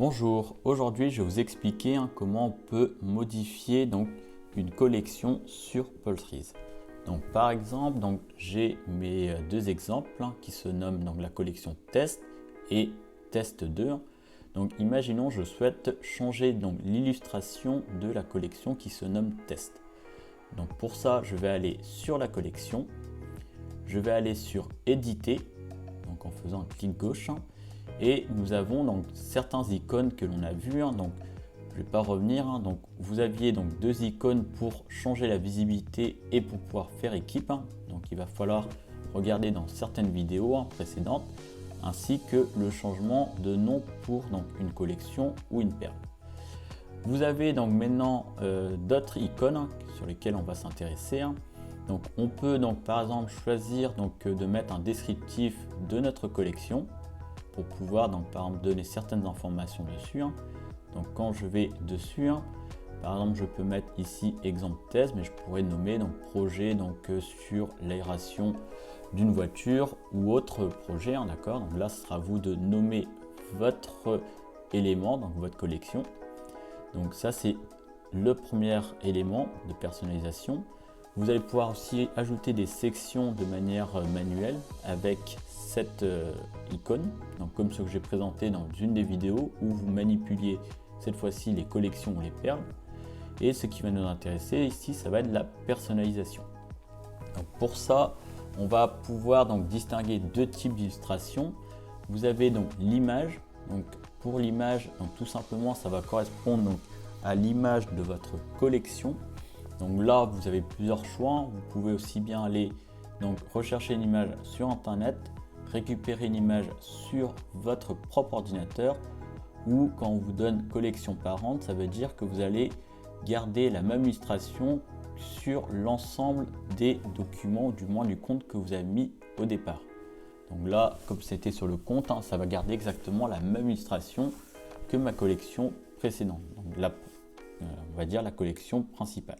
Bonjour, aujourd'hui je vais vous expliquer comment on peut modifier une collection sur Poultries. Par exemple, j'ai mes deux exemples qui se nomment la collection Test et Test 2. Imaginons je souhaite changer l'illustration de la collection qui se nomme Test. Pour ça, je vais aller sur la collection, je vais aller sur Éditer, en faisant un clic gauche. Et nous avons certains icônes que l'on a vues. Je ne vais pas revenir. Vous aviez deux icônes pour changer la visibilité et pour pouvoir faire équipe. Il va falloir regarder dans certaines vidéos précédentes, ainsi que le changement de nom pour une collection ou une perle. Vous avez maintenant d'autres icônes sur lesquelles on va s'intéresser. On peut par exemple choisir de mettre un descriptif de notre collection pour pouvoir par exemple donner certaines informations dessus. Quand je vais dessus, par exemple je peux mettre ici exemple test, mais je pourrais nommer projet sur l'aération d'une voiture ou autre projet, d'accord. Là ce sera à vous de nommer votre élément, votre collection. Ça c'est le premier élément de personnalisation. Vous allez pouvoir aussi ajouter des sections de manière manuelle avec cette icône, comme ce que j'ai présenté dans une des vidéos où vous manipuliez cette fois-ci les collections ou les perles. Et ce qui va nous intéresser ici, ça va être la personnalisation. Pour ça, on va pouvoir distinguer deux types d'illustrations. Vous avez l'image. Pour l'image, tout simplement, ça va correspondre à l'image de votre collection. Là, vous avez plusieurs choix. Vous pouvez aussi bien aller rechercher une image sur internet, récupérer une image sur votre propre ordinateur, ou quand on vous donne collection parente, ça veut dire que vous allez garder la même illustration sur l'ensemble des documents, ou du moins du compte que vous avez mis au départ. Là, comme c'était sur le compte, ça va garder exactement la même illustration que ma collection précédente. On va dire la collection principale.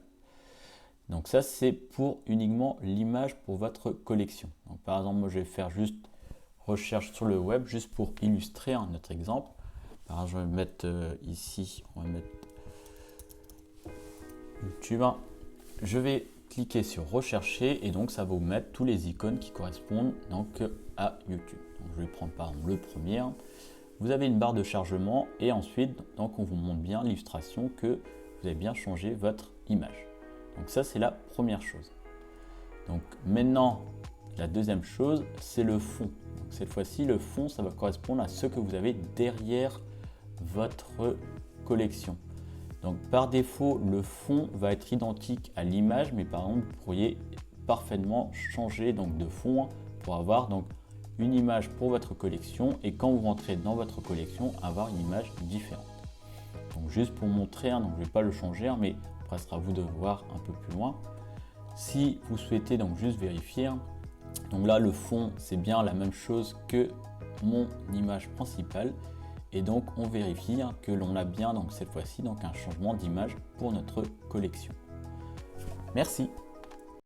Ça c'est pour uniquement l'image pour votre collection. Par exemple, moi je vais faire juste recherche sur le web juste pour illustrer notre exemple. Alors, je vais mettre ici, on va mettre YouTube. Je vais cliquer sur rechercher et ça va vous mettre tous les icônes qui correspondent à YouTube. Je vais prendre par exemple le premier. Vous avez une barre de chargement et ensuite on vous montre bien l'illustration que vous avez bien changé votre image. Ça c'est la première chose. Maintenant la deuxième chose c'est le fond. Cette fois-ci le fond ça va correspondre à ce que vous avez derrière votre collection. Par défaut le fond va être identique à l'image, mais par exemple vous pourriez parfaitement changer de fond pour avoir une image pour votre collection et quand vous rentrez dans votre collection avoir une image différente. Juste pour montrer, je ne vais pas le changer, mais après ce sera à vous de voir un peu plus loin. Si vous souhaitez juste vérifier, là le fond c'est bien la même chose que mon image principale et on vérifie que l'on a bien cette fois-ci un changement d'image pour notre collection. Merci.